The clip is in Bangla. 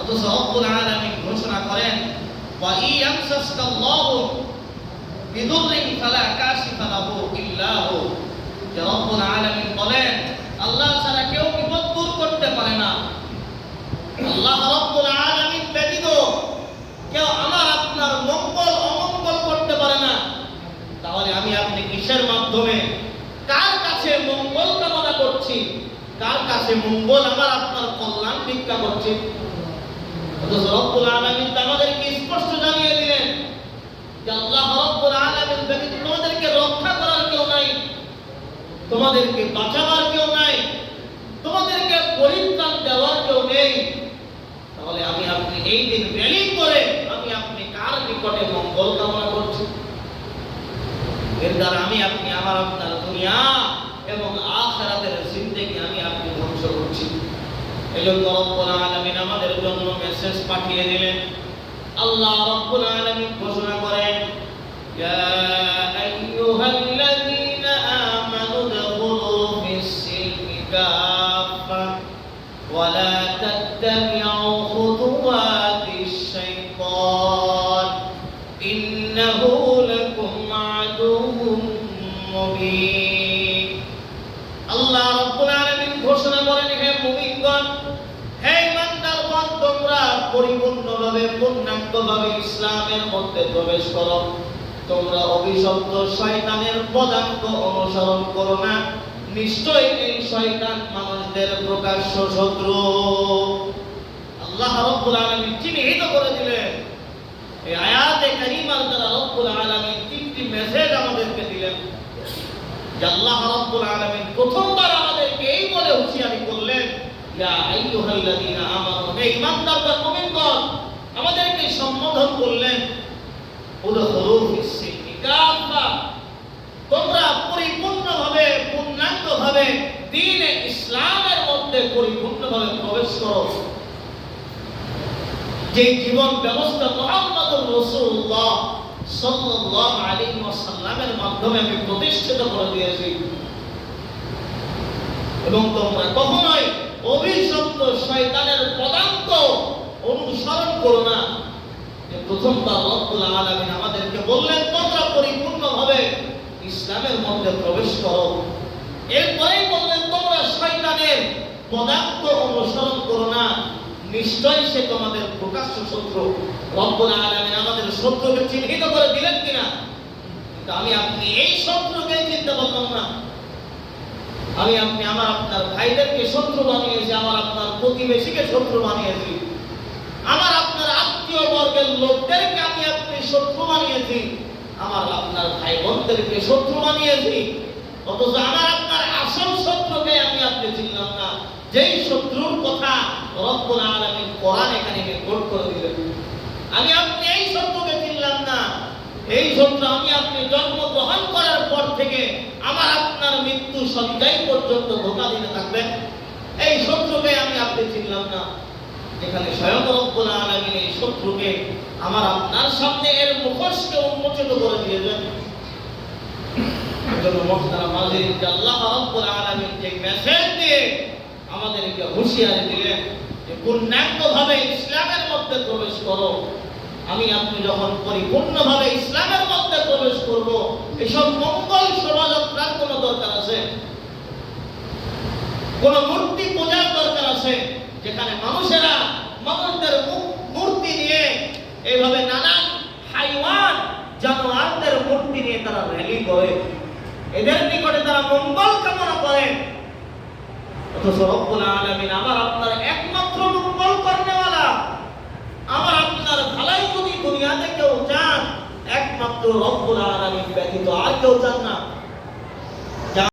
অথচ রব্বুল আলামিন ঘোষণা করেন ওয়া ইয়ামসাসকাল্লাহু বিদুররিন ফালা কাশিফা লাহু ইল্লা হু। যে রব্বুল আলামিন বলেন আল্লাহ ছাড়া কেউ বিপদ দূর করতে পারে না। আল্লাহ রব্বুল আলামিন ব্যতীত কেউ আমার আপনার মঙ্গল অমঙ্গল করতে পারে না। তাহলে আমি আপনি কিসের মাধ্যমে কার কাছে মঙ্গল কামনা করছি, কার কাছে মঙ্গল আমার আপনার কল্যাণ ভিক্ষা করছি? অথচ রব্বুল আলামিন আমাদেরকে স্পষ্ট জানিয়ে দিলেন যে আল্লাহ রব্বুল আলামিন ব্যতীত তোমাদেরকে রক্ষা করার কেউ নাই, তোমাদেরকে বাঁচাবার কেউ নাই, তোমাদেরকে পরিত্রাণ দেওয়ার কেউ নেই। তাহলে আমি আপনি এই দিন র্যালি করে আমি আপনি কার নিকটে মঙ্গল কামনা করছি? এর দ্বারা আমি আপনি আমার আপনার দুনিয়া এবং আখিরাতের জিন্দেগি আমি আপনি ধ্বংস করছি। এজন্য রব্বুল আলামিন আমাদের জন্য মেসেজ পাঠিয়ে দিলেন। আল্লাহ রব্বুল আলামিন ঘোষণা করেন ইয়া আইয়ুহাল্লাযীনা আমানু দুখুলু ফিস-সিলমি কাফা ওয়া লা তাত্তাবিউ খুতুওয়াতিশ শাইতান ইন্নাহু লাকুম আদুউম মুবিন। আল্লাহ রব্বুল আলামিন ঘোষণা করেন, হে মুমিনগণ, হে ইমানদারগণ, তোমরা পরিপূর্ণভাবে পূর্ণাঙ্গভাবে ইসলামের মধ্যে প্রবেশ করো। তোমরা অভিশপ্ত শয়তানের পদাঙ্ক অনুসরণ করো না। নিশ্চয়ই এই শয়তান মানুষদের প্রকাশ্য শত্রু। আল্লাহ রব্বুল আলামিন চিহ্নিত করে দিলেন। এই আয়াতে কারিমার দ্বারা রব্বুল আলামিন তিনটি মেসেজ আমাদেরকে দিলেন। যে আল্লাহ রব্বুল আলামিন প্রথমবার আমাদেরকে এই বলে হুঁশিয়ারি করলেন, ইয়া আইয়ুহাল্লাযীনা আমানু, হে ঈমানদারগণ, মুমিনগণ, আমাদেরকে সম্বোধন করলেন, উদখুলু ফিস-সিলমি কাফা, তোমরা পরিপূর্ণভাবে পূর্ণাঙ্গভাবে দ্বীনে ইসলামের মধ্যে পরিপূর্ণভাবে প্রবেশ করো। যে জীবন ব্যবস্থা মুহাম্মদুর রাসূলুল্লাহ সাল্লাল্লাহু আলাইহি ওয়াসাল্লামের মাধ্যমে আমি প্রতিষ্ঠিত করে দিয়েছি, এবং তোমরা কখনোই অভিশপ্ত শয়তানের পদাঙ্ক অনুসরণ করো না। যে প্রথমবার রব্বুল আলামিন আমাদেরকে বললেন তোমরা পরিপূর্ণভাবে ইসলামের মধ্যে প্রবেশ করো। এরপরেই বললেন তোমরা শয়তানের পদাঙ্ক অনুসরণ করো না, নিশ্চয়ই সে তোমাদের প্রকাশ্য শত্রু। রব্বুল আলামিন আমাদের শত্রুকে চিহ্নিত করে দিলেন কিনা? কিন্তু আমি আপনি এই শত্রুকে চিনতে পারলাম না। আমি আপনি আমার আপনার ভাইদেরকে শত্রু বানিয়েছি, আমার আপনার প্রতিবেশীকে শত্রু বানিয়েছি, আমার আপনার আত্মীয় বর্গের লোকদেরকে আমি আপনি শত্রু বানিয়েছি, আমার আপনার ভাই বোনদেরকে শত্রু বানিয়েছি। অথচ আমার আপনার আসল শত্রুকে আমি আপনি চিনলাম না, যেই শত্রুর কথা রব্বুল আলামিন কোরআন এখানে কোট করে দিলেন। আমি আপনি এই শত্রুকে চিনলাম না। এই শত্রু আমি আপনি জন্মগ্রহণ করার পর থেকে আমার আপনার মৃত্যু সঞ্চয় পর্যন্ত ধোঁকা দিতে থাকবেন। এই শত্রুকে আমি আপনি চিনলাম না, যেখানে স্বয়ং রব্বুল আলামিন এই শত্রুকে আমার আপনার সামনে এর মুখোশকে উন্মোচিত করে দিয়েছেন। এজন্য মুহতারাম হাজিরিন, আল্লাহ রব্বুল আলামিন যে মেসেজ দিয়ে আমাদেরকে হুঁশিয়ারি দিলেন যে পূর্ণাঙ্গভাবে ইসলামের মধ্যে প্রবেশ করো। আমি আপনি যখন পরিপূর্ণভাবে ইসলামের মধ্যে প্রবেশ করব, এসব মঙ্গল শোভাযাত্রার কোনো দরকার আছে? কোন মূর্তি পূজার দরকার আছে? যেখানে মানুষেরা মানুষদের মূর্তি নিয়ে এইভাবে নানান হাইওয়ান জানোয়ারদের মূর্তি নিয়ে তারা র্যালি করে, এদের নিকটে তারা মঙ্গল কামনা করে। অথচ রব্বুল আলামিন আমার আপনার একমাত্র মঙ্গল করেওয়ালা, আমার আপনার ভালাই যদি দুনিয়াতে কেউ চান, একমাত্র রব্বুল আলামিন ব্যতীত আর কেউ চান না।